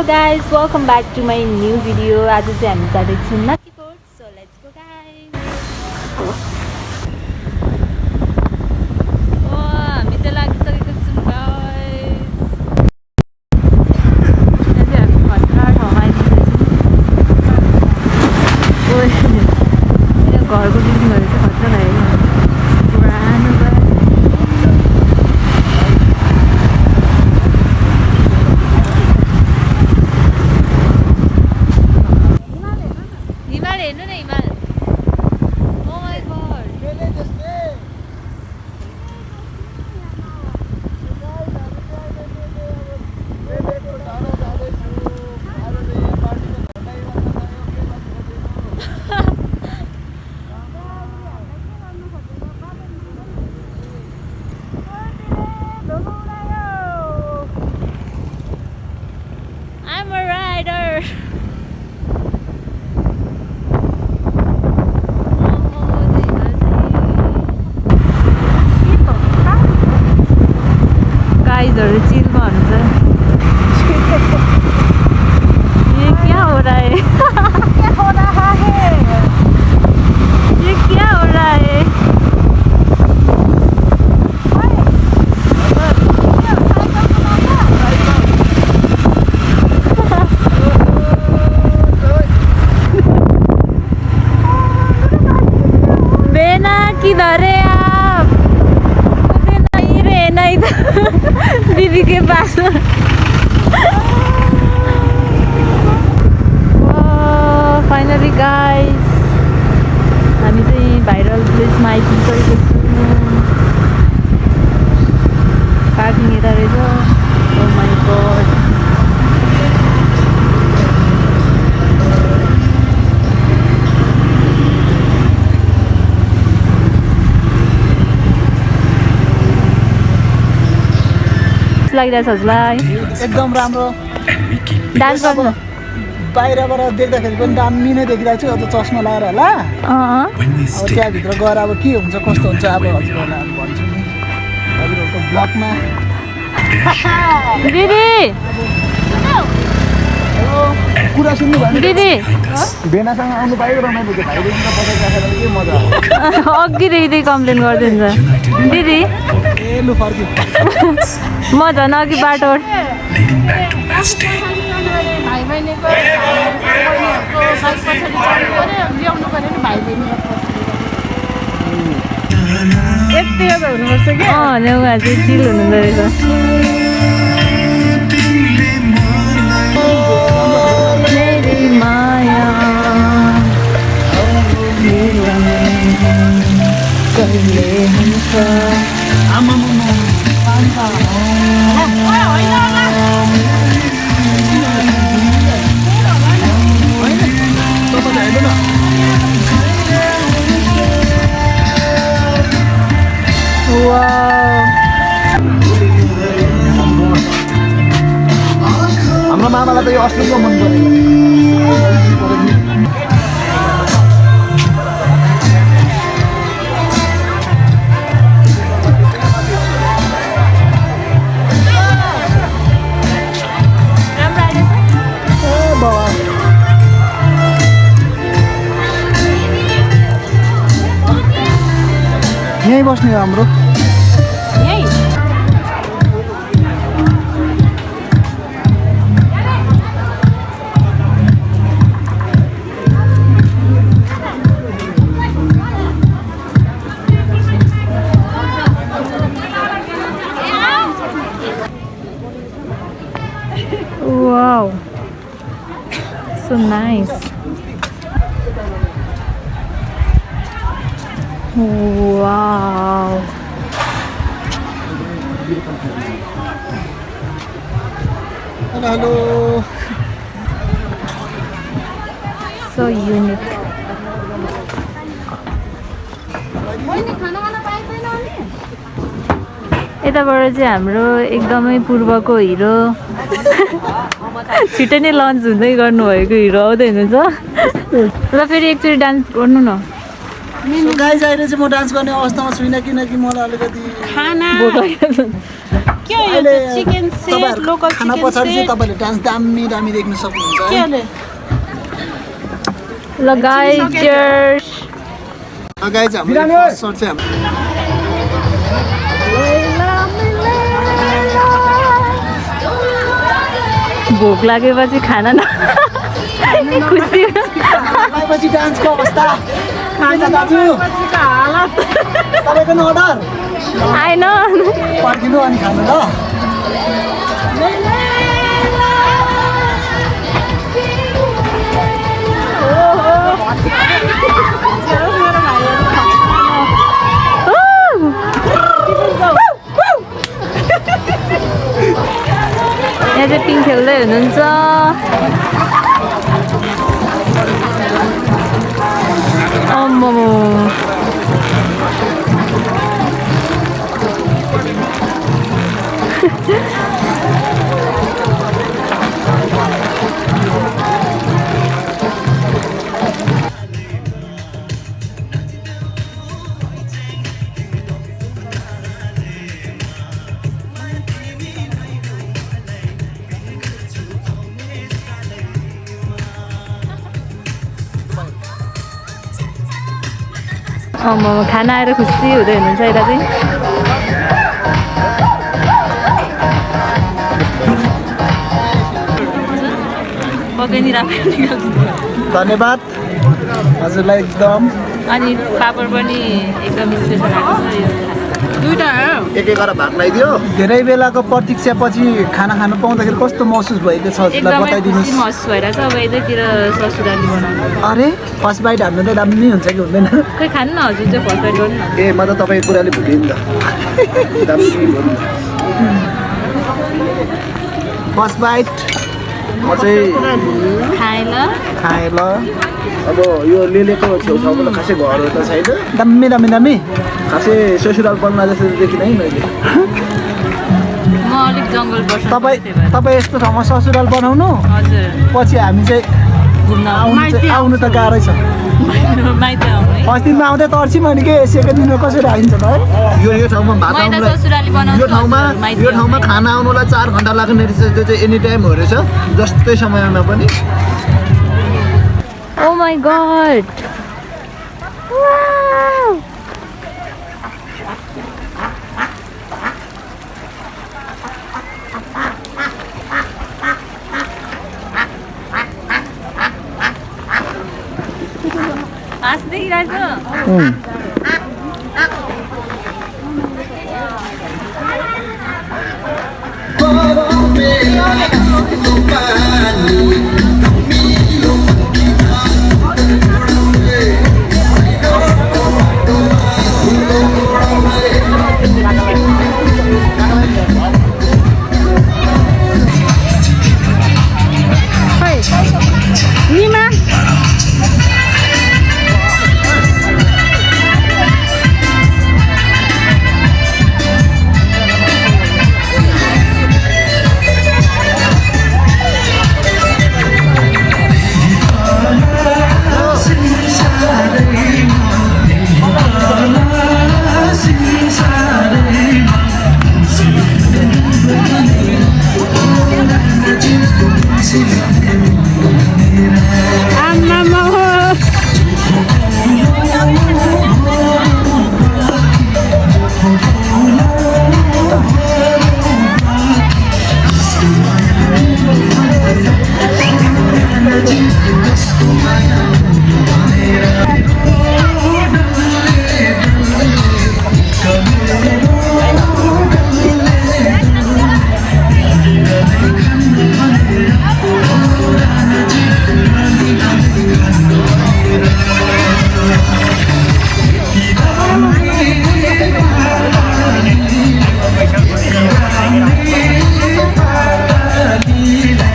Hello guys, welcome back to my new video. आज चाहिँ हामी जाँदैछौँ नक्कीकोट. So let's go guys. हामी चाहिँ लागिसकेको छौँ guys. यहाँ चाहिँ हामी खतरा ठाउँमा आइपुगेछौँ. यो घरको बिल्डिङहरू चाहिँ खतरा लाग्यो. पुरानो चिल भन्नु चाहिँ ये क्या हो रहा है क्या हो रहा है ये क्या हो रहा है बेना किधर है आप मुझे नहीं रहना इधर दीदी के पास फाइनली गाइस हामी चाहिँ भाइरल प्लेसमा आइपुगिसकेको छौँ पार्किङ यता रहेछ ओ माइ गॉड लागिरहेछ हजुरलाई एकदम राम्रो डान्स गर्नु बाहिरबाट देख्दाखेरि पनि दामी नै देखिरहेको छु अब चस्मा लगाएर होला अब त्यहाँभित्र गएर अब के हुन्छ कस्तो हुन्छ अब हजुरहरूलाई अब भन्छु नि हजुरहरूको ब्लगमा दिदी कुरा सुन्नु भयो दिदी बेनासँग आउनु पायो रमाइलो थियो भाइदेखि पकाइ राखेर के मजा अघिदेखि कम्प्लेन गरिदिन्छ दिदी ए लु फर्क्यो म झन् अघि बाटो हुनुपर्छ कि ल्याउगा चाहिँ चिल हुनुहुँदो रहेछ माया कहिले हुन्छ हाम्रो मामालाई त यो अस्ट्रेलिया मन पर्यो यहीँ बस्ने हो हाम्रो Wow, so nice. Wow. Hello. So unique. यताबाट चाहिँ हाम्रो एकदमै पूर्वको हिरो छिटै नै लन्च हुँदै गर्नुभएको हिरो आउँदै हुनुहुन्छ र फेरि एकचोटि डान्स गर्नु न गाइस अहिले चाहिँ म डान्स गर्ने अवस्थामा छुइनँ किनकि मलाई अलिकति खाना बोट के हो यो अहिले चाहिँ? चिकन सेट, तपाईँहरू लोकल खाना चिकन पछाडि चाहिँ सेट। तपाईँले डान्स दामी दामी देख्न सक्नुहुन्छ के है। अरे? गाइज हाम्रो फर्स्ट सर्ट चाहिँ भोक लागेपछि खाना न खुसी खाएपछि डान्सको अवस्था खान्छ दाजु तपाईँको नि अर्डर आएन पर्खिनु अनि खानु ल। यहाँ चाहिँ पिङ खेल्दै हुनुहुन्छ। आम्मामा खाना आएर खुसी हुँदै हुनुहुन्छ यता चाहिँ। धन्यवाद हजुरलाई एकदम। अनि पापड पनि एकदम स्पेसल आएको छ यो दुईटा एक एक गरेर भाग लगाइदियो। धेरै बेलाको प्रतीक्षापछि खाना खानु पाउँदाखेरि कस्तो महसुस भएको छ हजुरलाई एकदमै खुसी बताइदिनुहोस्। महसुस भइरहेछ। अब यतैतिर ससुराली बनाउनु अरे फर्स्ट बाइट हान्नु त दामी हुन्छ कि हुँदैन? खै खानु न हजुर चाहिँ फर्स्ट बाइट गर्नु न। ए म त तपाईँको कुराले भुलेँ नि त। दामी भयो नि। फर्स्ट बाइट म चाहिँ खाएँ ल खाएँ ल। अब यो लेलेको छेउछाउमा त खासै घरहरू त छैन। दामी दामी दामी खासै ससुराल बन्ला जस्तो देखिनँ है मैले। म अलिक जङ्गल पर्छ तपाईँ यस्तो ठाउँमा ससुराल बनाउनु हजुर पछि हामी चाहिँ घुम्न आउनु त गाह्रै छ। माइत आउनु है। अस्तिमा आउँदै तर्छौँ अनि के सेकेन्ड दिनमा कसरी आइन्छ त है? यो ठाउँमा भात मैले त आउनुलाई ससुराली बनाउँछु यो ठाउँमा हजुर, माइत यो ठाउँमा खाना आउनुलाई 4 घन्टा लाग्ने रहेछ। त्यो चाहिँ एनी टाइम हो रहेछ जस्तै समयमा पनि। ओ माई गॉड हाँस्दैरहेको निमा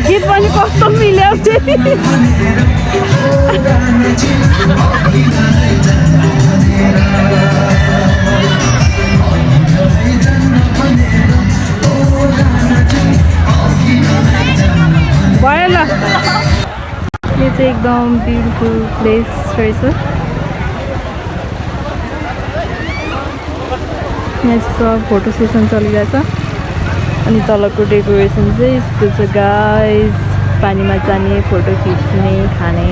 गीत पनि कस्तो मिल्यो भयो ल यो चाहिँ एकदम ब्युटिफुल प्लेस रहेछ यहाँ चाहिँ सब फोटो सेसन चलिरहेछ अनि तलको डेकोरेसन चाहिँ यस्तो छ गाइस, पानीमा जाने, फोटो खिच्ने, खाने।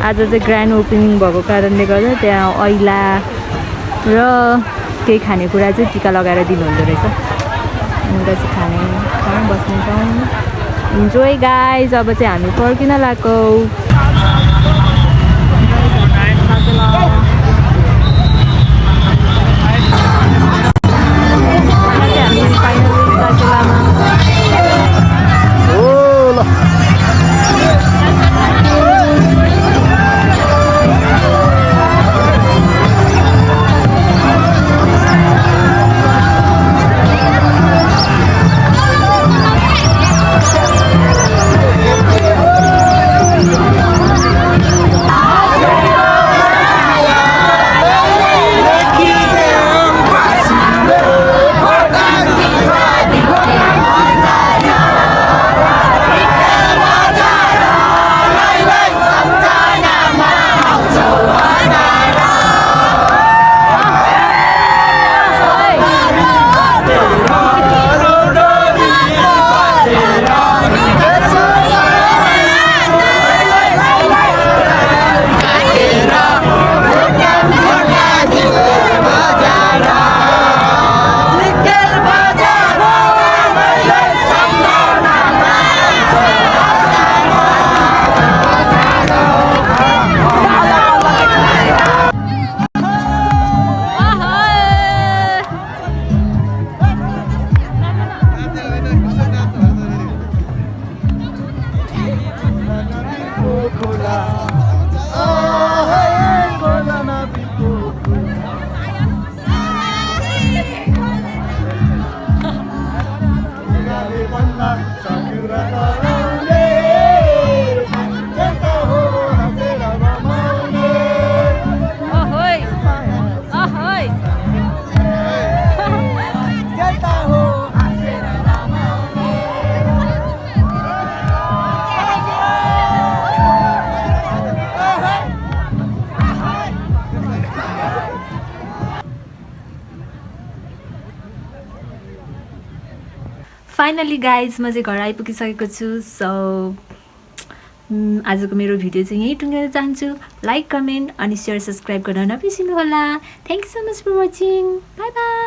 आज चाहिँ ग्रान्ड ओपनिङ भएको कारणले गर्दा त्यहाँ ऐला र केही खानेकुरा चाहिँ टिका लगाएर दिनुहुँदो रहेछ। अन्त चाहिँ खाने ठाउँ, बस्ने ठाउँ। Enjoy guys. अब चाहिँ हामी फर्किन लागेको। फाइनली गाइज म चाहिँ घर आइपुगिसकेको छु। सो आजको मेरो भिडियो चाहिँ यहीँ टुङ्ग्याउन चाहन्छु। लाइक, कमेन्ट अनि सेयर, सब्सक्राइब गर्न नबिर्सिनु होला। Thank you so much for watching. Bye by.